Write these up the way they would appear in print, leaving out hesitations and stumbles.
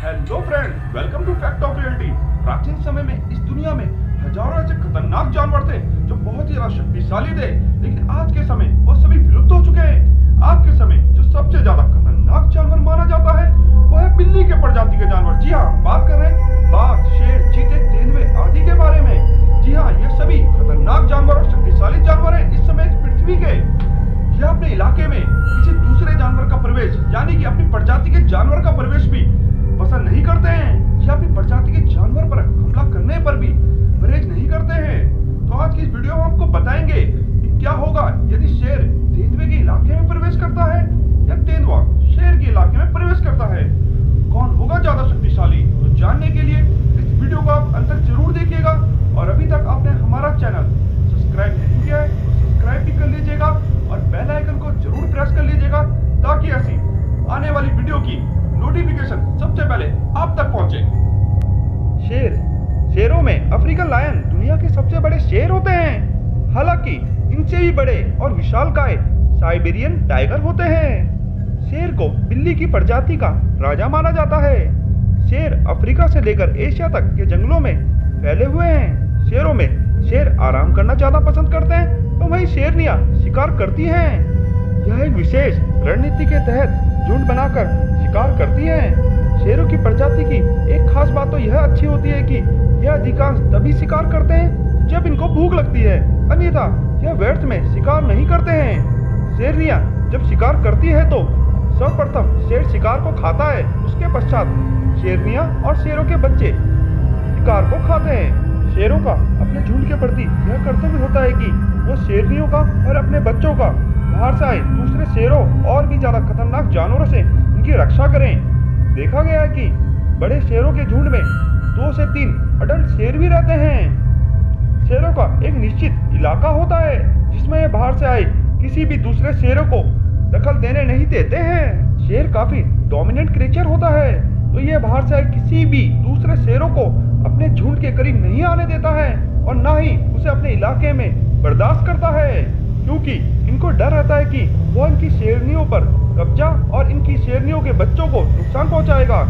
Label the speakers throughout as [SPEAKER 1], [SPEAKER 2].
[SPEAKER 1] Hello friend, welcome to fact of reality. प्राचीन समय में इस दुनिया में हजारों ऐसे खतरनाक जानवर थे जो बहुत ही ज्यादा शक्तिशाली थे, लेकिन आज के समय वो सभी विलुप्त हो चुके हैं। आज के समय जो सबसे ज्यादा खतरनाक जानवर माना जाता है वो है बिल्ली के प्रजाति के जानवर। जी हाँ, बात कर रहे हैं बाघ, शेर, चीते, तेंदुए आदि के बारे में। जी हाँ, ये सभी खतरनाक जानवर और शक्तिशाली जानवर है इस समय पृथ्वी के। यह अपने इलाके में किसी दूसरे जानवर का प्रवेश यानी कि अपनी प्रजाति के जानवर का प्रवेश भी पसंद नहीं करते हैं। यह अपनी प्रजाति के जानवर पर हमला करने पर भी परहेज नहीं करते हैं। तो आज की इस वीडियो में आपको बताएंगे कि क्या होगा यदि शेर तेंदुए के इलाके में प्रवेश करता है या तेंदुआ शेर के इलाके में प्रवेश करता है। कौन होगा ज्यादा शक्तिशाली? तो जानने के लिए इस वीडियो को आप अंत तक जरूर देखिएगा। और अभी तक आपने हमारा चैनल सब्सक्राइब नहीं किया है तो सब्सक्राइब भी कर लीजिएगा और बेल आइकन को जरूर प्रेस कर लीजिएगा ताकि ऐसी आने वाली वीडियो की नोटिफिकेशन सबसे पहले आप तक पहुंचे। शेरों में अफ्रीकन लायन दुनिया के सबसे बड़े शेर होते हैं। हालांकि इनसे भी बड़े और विशालकाय साइबेरियन टाइगर होते हैं। शेर को बिल्ली की प्रजाति का राजा माना जाता है। शेर अफ्रीका से लेकर एशिया तक के जंगलों में फैले हुए हैं। शेरों में शेर आराम करना ज्यादा पसंद करते हैं तो वहीं शेरनियां शिकार करती हैं। यह एक विशेष रणनीति के तहत झुंड बनाकर शिकार करती हैं। शेरों की प्रजाति की एक खास बात तो यह अच्छी होती है कि यह अधिकांश तभी शिकार करते हैं जब इनको भूख लगती है, अन्यथा यह व्यर्थ में शिकार नहीं करते हैं। शेरनियां जब शिकार करती है तो सर्वप्रथम शेर शिकार को खाता है, उसके पश्चात शेरनियां और शेरों के बच्चे शिकार को खाते हैं। शेरों का अपने झुंड के प्रति यह कर्तव्य होता है कि वो शेरनियों का और अपने बच्चों का बाहर से आए दूसरे शेरों और भी ज्यादा खतरनाक जानवरों से उनकी रक्षा करें। देखा गया है कि बड़े शेरों के झुंड में 2 से 3 अडल्ट शेर भी रहते हैं। शेरों का एक निश्चित इलाका होता है जिसमें ये बाहर से आए किसी भी दूसरे शेरों को दखल देने नहीं देते हैं। शेर काफी डोमिनेंट क्रिएचर होता है तो ये बाहर से आए किसी भी दूसरे शेरों को अपने झुंड के करीब नहीं आने देता है और ना ही उसे अपने इलाके में बर्दाश्त करता है, क्योंकि इनको डर रहता है कि वो इनकी शेरनियों पर कब्जा और इनकी शेरनियों के बच्चों को नुकसान पहुंचाएगा।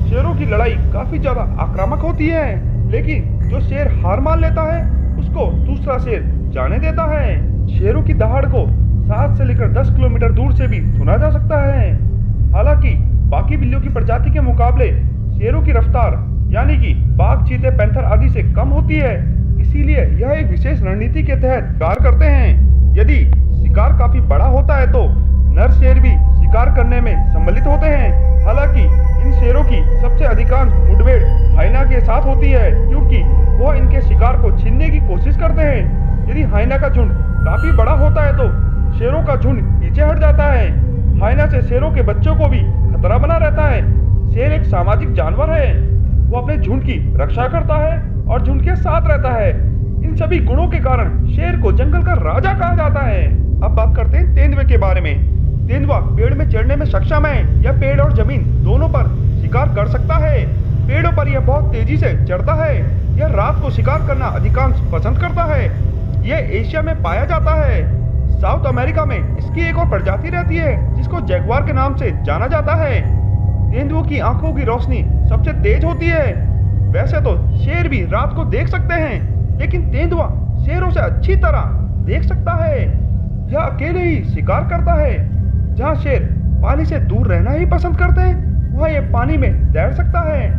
[SPEAKER 1] शेरों की लड़ाई काफी ज्यादा आक्रामक होती है, लेकिन जो शेर हार मान लेता है उसको दूसरा शेर जाने देता है। शेरों की दहाड़ को 7 से लेकर 10 किलोमीटर दूर से भी सुना जा सकता है। हालांकि बाकी बिल्लियों की प्रजाति के मुकाबले शेरों की रफ्तार यानी कि बाघ, चीते, पैंथर आदि से कम होती है, इसीलिए यह एक विशेष रणनीति के तहत शिकार करते हैं। यदि शिकार काफी बड़ा होता है तो नर शेर भी शिकार करने में सम्मिलित होते हैं। हालांकि इन शेरों की सबसे अधिकांश मुठभेड़ हाइना के साथ होती है, क्योंकि वह इनके शिकार को छीनने की कोशिश करते हैं। यदि हाइना का झुंड काफी बड़ा होता है तो शेरों का झुंड पीछे हट जाता है। हाइना से शेरों के बच्चों को भी खतरा बना रहता है। शेर एक सामाजिक जानवर है, वो अपने झुंड की रक्षा करता है और झुंड के साथ रहता है। इन सभी गुणों के कारण शेर को जंगल का राजा कहा जाता है। अब बात करते हैं तेंदुए के बारे में। तेंदुआ पेड़ में चढ़ने में सक्षम है। यह पेड़ और जमीन दोनों पर शिकार कर सकता है। पेड़ों पर यह बहुत तेजी से चढ़ता है। यह रात को शिकार करना अधिकांश पसंद करता है। यह एशिया में पाया जाता है। साउथ अमेरिका में इसकी एक और प्रजाति रहती है जिसको जैगुआर के नाम से जाना जाता है। तेंदुओं की आंखों की रोशनी सबसे तेज होती है। वैसे तो शेर भी रात को देख सकते हैं, लेकिन तेंदुआ शेरों से अच्छी तरह देख सकता है। यह अकेले ही शिकार करता है। जहाँ शेर पानी से दूर रहना ही पसंद करते हैं, वहाँ यह पानी में तैर सकता है।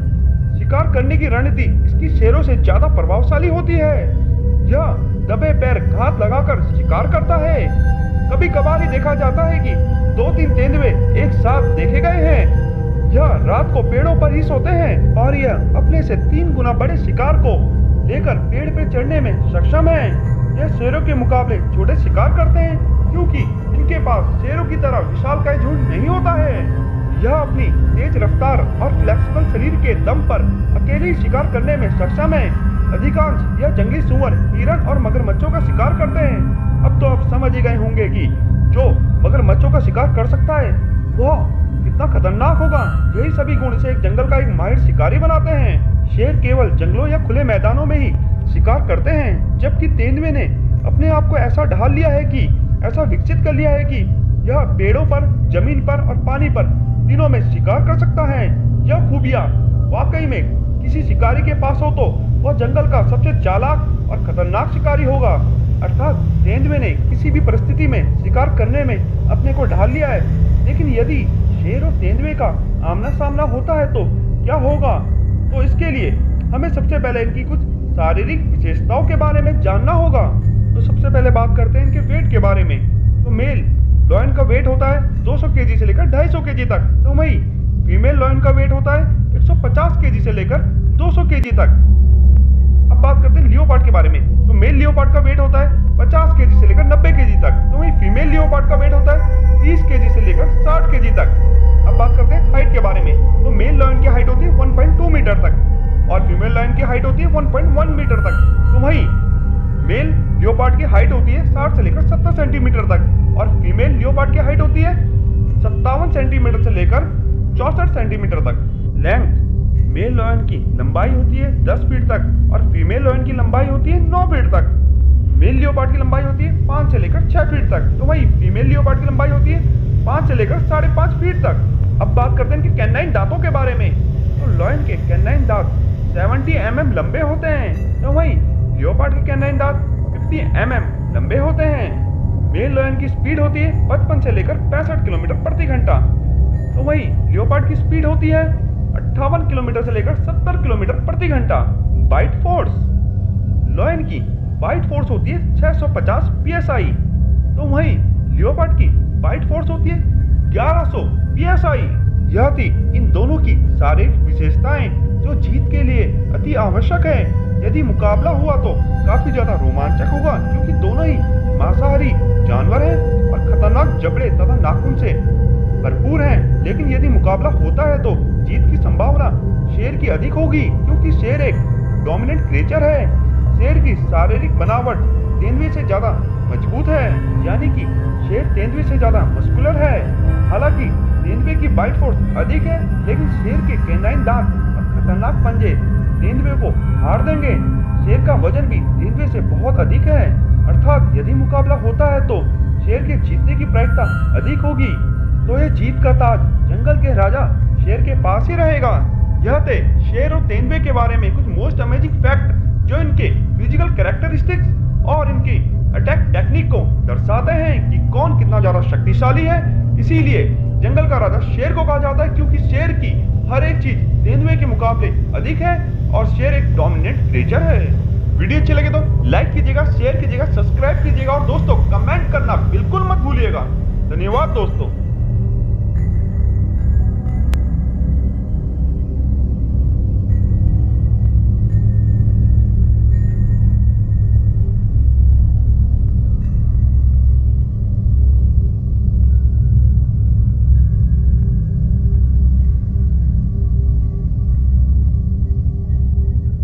[SPEAKER 1] शिकार करने की रणनीति इसकी शेरों से ज्यादा प्रभावशाली होती है। यह दबे पैर घात लगाकर शिकार करता है। कभी कभार ही देखा जाता है कि 2-3 तेंदुए एक साथ देखे गए हैं। यह रात को पेड़ों पर ही सोते हैं और यह अपने से 3 गुना बड़े शिकार को लेकर पेड़ पर चढ़ने में सक्षम है। यह शेरों के मुकाबले छोटे शिकार करते हैं, क्योंकि इनके पास शेरों की तरह विशालकाय झुंड नहीं होता है। यह अपनी तेज रफ्तार और फ्लेक्सिबल शरीर के दम पर अकेले ही शिकार करने में सक्षम है। अधिकांश यह जंगली सुअर, हिरन और मगरमच्छों का शिकार करते हैं। अब तो आप समझ ही गए होंगे कि जो मगरमच्छों का शिकार कर सकता है वह कितना खतरनाक होगा। यही सभी गुण इसे एक जंगल का एक माहिर शिकारी बनाते हैं। शेर केवल जंगलों या खुले मैदानों में ही शिकार करते हैं, जबकि तेंदुए ने अपने आप को ऐसा ढाल लिया है कि ऐसा विकसित कर लिया है कि यह पेड़ों पर, जमीन पर और पानी पर तीनों में शिकार कर सकता है। यह खूबियां वाकई में किसी शिकारी के पास हो तो वह जंगल का सबसे चालाक और खतरनाक शिकारी होगा। अर्थात तेंदुए ने किसी भी परिस्थिति में शिकार करने में अपने को ढाल लिया है। लेकिन यदि शेर और तेंदुए का आमना सामना होता है तो क्या होगा? तो इसके लिए हमें सबसे पहले इनकी कुछ शारीरिक विशेषताओं के बारे में जानना होगा। तो सबसे पहले बात करते हैं इनके वेट के बारे में। तो मेल लॉयन का वेट होता है 200 केजी से लेकर 250 केजी तक। तो वही फीमेल लॉयन का वेट होता है 150 केजी से लेकर 200 केजी तक। अब बात करते हैं लियोपार्ड के बारे में। तो मेल लियोपार्ड का वेट होता है 50 केजी से लेकर 90 केजी तक। तो वही फीमेल लियोपार्ड का वेट होता है 30 केजी से लेकर 60 केजी तक। अब बात करते हैं हाइट के बारे में। तो मेल लॉयन की हाइट होती है 1.2 मीटर तक और फीमेल लॉयन की हाइट होती है 1.1 मीटर तक। तो वही मेल लियोपार्ड की हाइट होती है 60 से लेकर 70 सेंटीमीटर तक और फीमेल लियोपार्ड की हाइट होती है 57 सेंटीमीटर से लेकर 64 सेंटीमीटर तक। लेंथ मेल लॉयन की लंबाई होती है 10 फीट तक और फीमेल लॉयन की लंबाई होती है 9 फीट तक। मेल लियोपार्ड की लंबाई होती है 5 से लेकर 6 फीट तक। तो वही फीमेल लियोपार्ड की लंबाई होती है 5 से लेकर 5.5 फीट तक। अब बात करते हैं इनके कैनाइन दांतों के बारे में। तो लॉयन के कैनाइन दांत 70 mm लंबे होते हैं। तो वही लियोपार्ड के कैनाइन दांत 50 mm लंबे होते हैं। मेल लॉयन की स्पीड होती है 55 से लेकर 65 किलोमीटर प्रति घंटा। तो वही लियोपार्ड की स्पीड होती है 58 किलोमीटर से लेकर 70 किलोमीटर प्रति घंटा। बाइट फोर्स लॉयन की बाइट फोर्स होती है 650 psi। तो वही लियोपार्ड की बाइट फोर्स होती है 1100 psi। यह थी इन दोनों की शारीरिक विशेषताएं जो जीत के लिए अति आवश्यक है। यदि मुकाबला हुआ तो काफी ज्यादा रोमांचक होगा क्योंकि दोनों ही मांसाहारी जानवर हैं और खतरनाक जबड़े तथा नाखून से भरपूर हैं। लेकिन यदि मुकाबला होता है तो जीत की संभावना शेर की अधिक होगी क्योंकि शेर एक डोमिनेंट क्रिएचर है। शेर की शारीरिक बनावट तेंदुए से ज्यादा मजबूत है, यानी कि शेर तेंदुए से ज्यादा मस्कुलर है। हालांकि तेंदुए की बाइट फोर्स अधिक है लेकिन शेर के कैनाइन दांत और खतरनाक पंजे तेंदुए को हार देंगे। शेर का वजन भी तेंदुए से बहुत अधिक है। अर्थात यदि मुकाबला होता है तो शेर के जीतने की प्रायिकता अधिक होगी। तो ये जीत का ताज जंगल के राजा शेर के पास ही रहेगा। यह थे शेर और तेंदुए के बारे में कुछ मोस्ट अमेजिंग फैक्ट जो इनके फिजिकल कैरेक्टरिस्टिक्स और इनकी अटैक टेक्निक को दर्शाते हैं कि कौन कितना ज्यादा शक्तिशाली है। इसीलिए जंगल का राजा शेर को कहा जाता है क्योंकि शेर की हर एक चीज तेंदुए के मुकाबले अधिक है और शेर एक डोमिनेंट क्रिएचर है। वीडियो अच्छी लगे तो लाइक कीजिएगा, शेयर कीजिएगा, सब्सक्राइब कीजिएगा और दोस्तों कमेंट करना बिल्कुल मत भूलिएगा। धन्यवाद दोस्तों।